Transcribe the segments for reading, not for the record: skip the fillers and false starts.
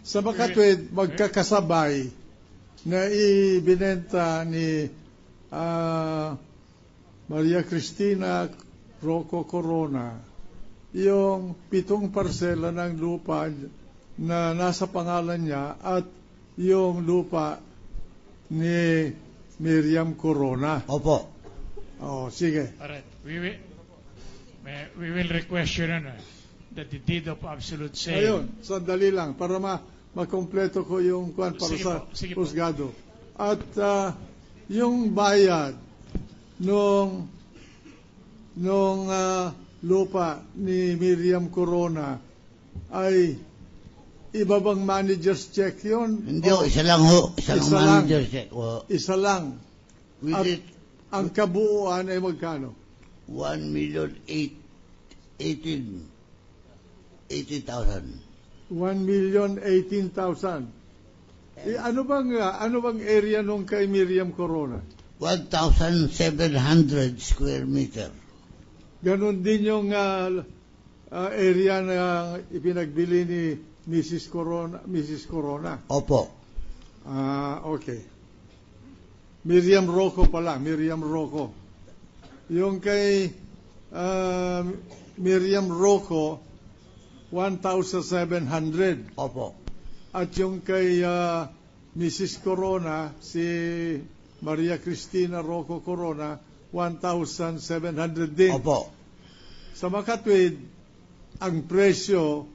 Sa makatwid, magkakasabay na ibinenta ni Maria Cristina Rocco Corona yung 7 parsela ng lupa na nasa pangalan niya at yung lupa ni Miriam Corona. Opo. Oh, sige. Alright. We will request, Your Honor, that the deed of absolute sale. Ayun, sandali lang para makompleto ko yung kwan para Sige sa po, sige po. husgado. At yung bayad nung lupa ni Miriam Corona ay iba bang manager's check yun? Hindi ho, isa lang ho. Isa lang Isa lang. manager check. O, Isa lang. with At it, ang kabuuan ay magkano? 1,018,000. 1,018,000. Ano bang area nung kay Miriam Corona? 1,700 square meter. Ganon din yung area na ipinagbili ni Mrs. Corona. Opo. Okay. Miriam Rocco pala, Miriam Rocco. Yung kay Miriam Rocco, 1,700. Opo. At yung kay Mrs. Corona, si Maria Cristina Rocco Corona, 1,700 din. Opo. Sa makatwid, ang presyo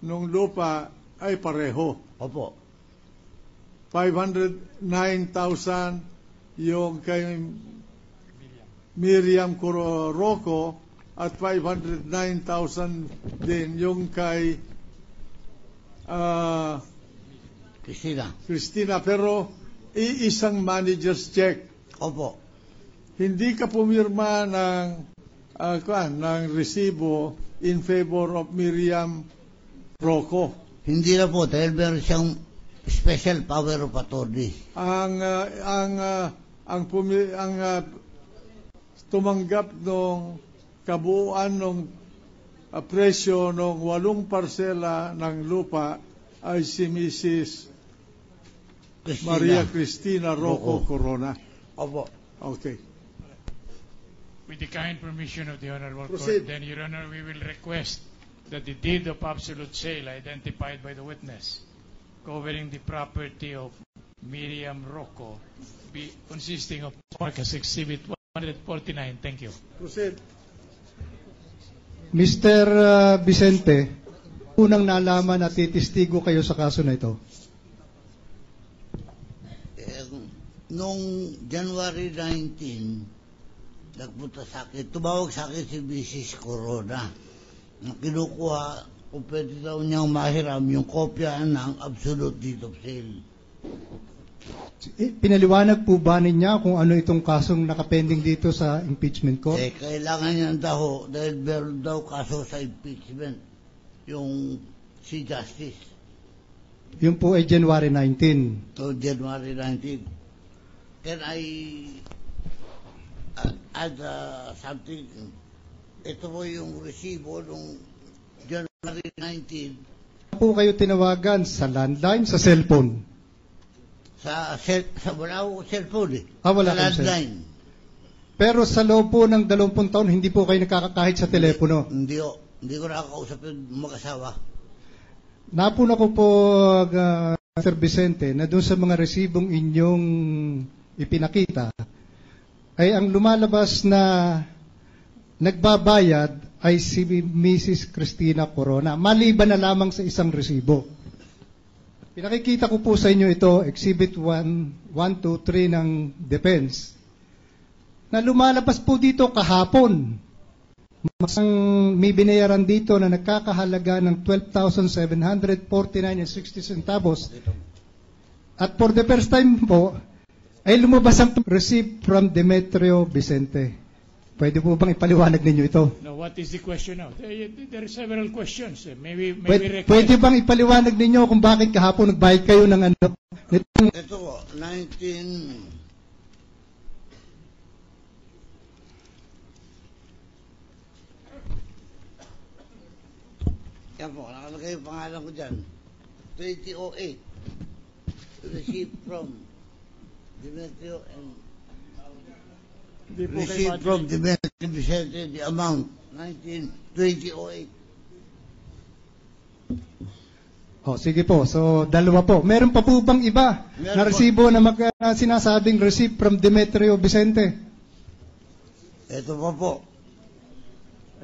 ng lupa ay pareho. Opo. 509,000 yung kay Miriam Rocco at 509,000 din yung kay Cristina. Pero iisang manager's check. Opo. Hindi ka pumirma ng resibo in favor of Miriam Rocco. Hindi na po, dahil meron siyang special power of attorney. Ang tumanggap ng kabuuan ng presyo ng 8 parsela ng lupa ay si Mrs. Maria Cristina Rocco Corona. Opo. Okay. With the kind permission of the Honorable Proceed. Court, then, Your Honor, we will request that the deed of absolute sale identified by the witness covering the property of Miriam Rocco be consisting of Marcus Exhibit 149. Thank you. Proceed. Mr. Vicente, unang nalaman at titistigo kayo sa kaso na ito. Noong January 19, nagpunta sa akin, tumawag sa akin si Mrs. Corona. Kinukuha kung pwede daw niyang mahiram yung kopya ng absolute deed of sale. Pinaliwanag po ba niya kung ano itong kasong nakapending dito sa impeachment court? Kailangan niya daw, dahil meron daw kaso sa impeachment, yung si Justice. Yun po ay January 19. So, January 19. Can I add something? Ito po yung resibo nung January 19. Po kayo tinawagan sa landline, sa cellphone? Wala ko cellphone eh. Wala sa kang landline. Pero sa loob po ng 20 taon, hindi po kayo nakakahit sa telepono? Hindi ko nakakausap yung mag-asawa. Napuna ko po, Sir Vicente, na doon sa mga resibong inyong ipinakita, ay ang lumalabas na nagbabayad ay si Mrs. Cristina Corona, maliban na lamang sa isang resibo. Pinakikita ko po sa inyo ito, Exhibit 1, 2, 3 ng defense, na lumalabas po dito kahapon Masang may binayaran dito na nagkakahalaga ng 12,749.60 centavos. At for the first time po, ay lumabas ang receipt from Demetrio Vicente. Pwede po bang ipaliwanag ninyo ito? Now, what is the question now? There are several questions. Maybe Pwede bang ipaliwanag ninyo kung bakit kahapon nagbayad kayo ng ano? Ito po, 19... Yan po, nakalagay yung pangalan ko dyan. 2008. Receipt from Demetrio and... Receipt from Demetrio Vicente, the amount, 2008. Oh, sige po. So, dalawa po. Meron pa po bang iba na resibo na sinasabing receipt from Demetrio Vicente? Ito pa po.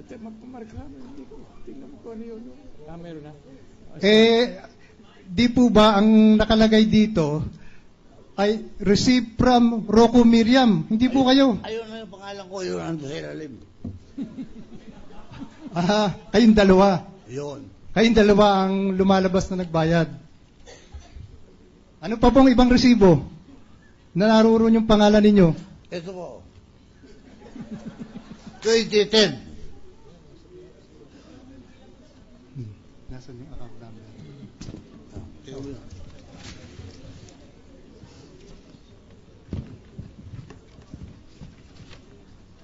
Ate, magpamarka. Hindi ko. Tingnan mo ko ano yun. Meron na. Di po ba ang nakalagay dito ay receipt from Rocco Miriam? Hindi po kayo. Ayun na yung pangalan ko, yun ang sa ilalim. Kayong dalawa. Yun. Kayong dalawa ang lumalabas na nagbayad. Ano pa pong ibang resibo na naroon yung pangalan ninyo? Ito po. 2010. Nasaan yung account number?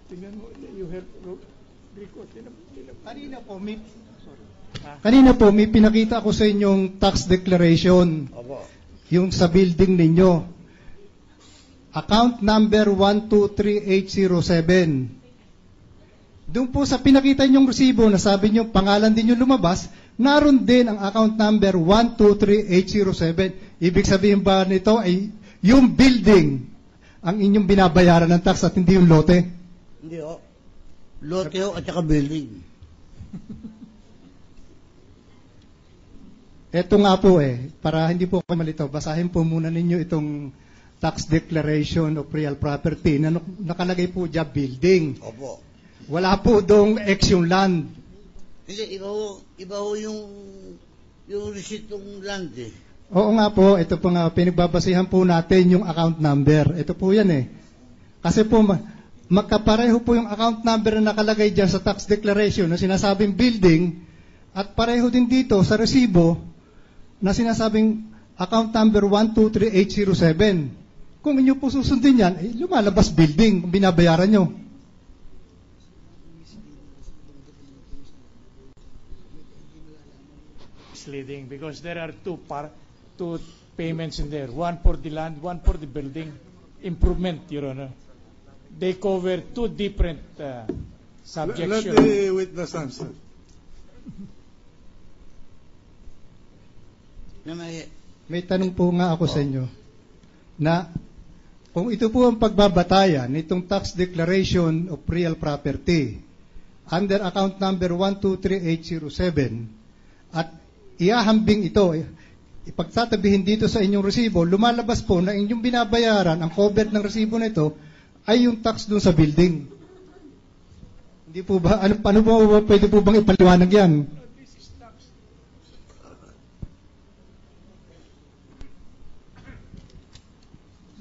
Tingnan mo, you have record. Kanina po, may pinakita ko sa inyong tax declaration. Opo. Yung sa building ninyo. Account number 123807. Doon po sa pinakita ninyong resibo na sabi niyo pangalan din yung lumabas, naroon din ang account number 123807. Ibig sabihin ba nito ay yung building ang inyong binabayaran ng tax at hindi yung lote? Hindi ho. Lote ho at saka building. Ito nga po para hindi po kayo malito, basahin po muna ninyo itong tax declaration of real property na nakalagay po dyan building. Opo. Wala po doong yung land. Hindi, iba ho yung receipt ng land eh. Oo nga po, ito po nga, pinagbabasihan po natin yung account number. Ito po yan Kasi po, magkapareho po yung account number na nakalagay dyan sa tax declaration na sinasabing building at pareho din dito sa resibo na sinasabing account number 123807. Kung inyo po susundin yan, lumalabas building kung binabayaran nyo. Misleading because there are two payments in there. One for the land, one for the building improvement, Your Honor. They cover two different subjects. Let the witness answer. May tanong po nga ako sa inyo na kung ito po ang pagbabatayan nitong tax declaration of real property under account number 123807 at iahambing ito, ipagtatabihin dito sa inyong resibo, lumalabas po na inyong binabayaran, ang cover ng resibo na ito ay yung tax dun sa building. Hindi po ba, paano po pwede po bang ipaliwanag yan?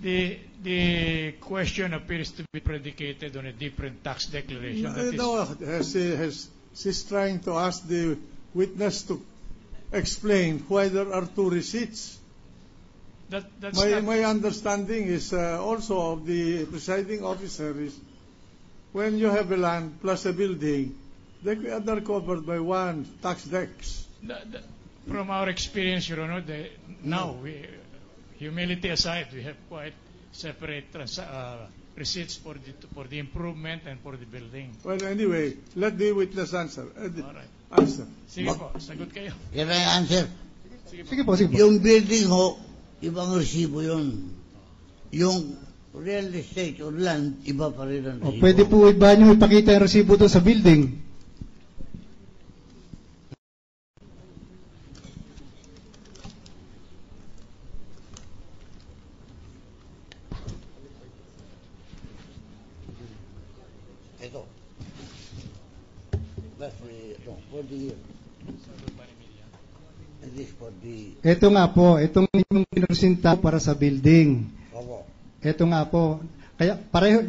The question appears to be predicated on a different tax declaration. She's trying to ask the witness to explain why there are two receipts. My understanding is also of the presiding officer is when you have a land plus a building, they're covered by one tax dex. From our experience, Your Honor, humility aside, we have quite separate receipts for the improvement and for the building. Well, anyway, let the witness answer. All right. Answer. Sige po, sagot kayo. Can I answer? Sige po. Yung building ho, ibang resibo yun. Yung real estate or land, iba pa rin ang resibo. Pwede po iba nyo ipakita yung resibo doon sa building. Ito. kasi for the it is for the Ito nga po, itong yung pinusinta para sa building. opo. Ito nga po. Kaya pareho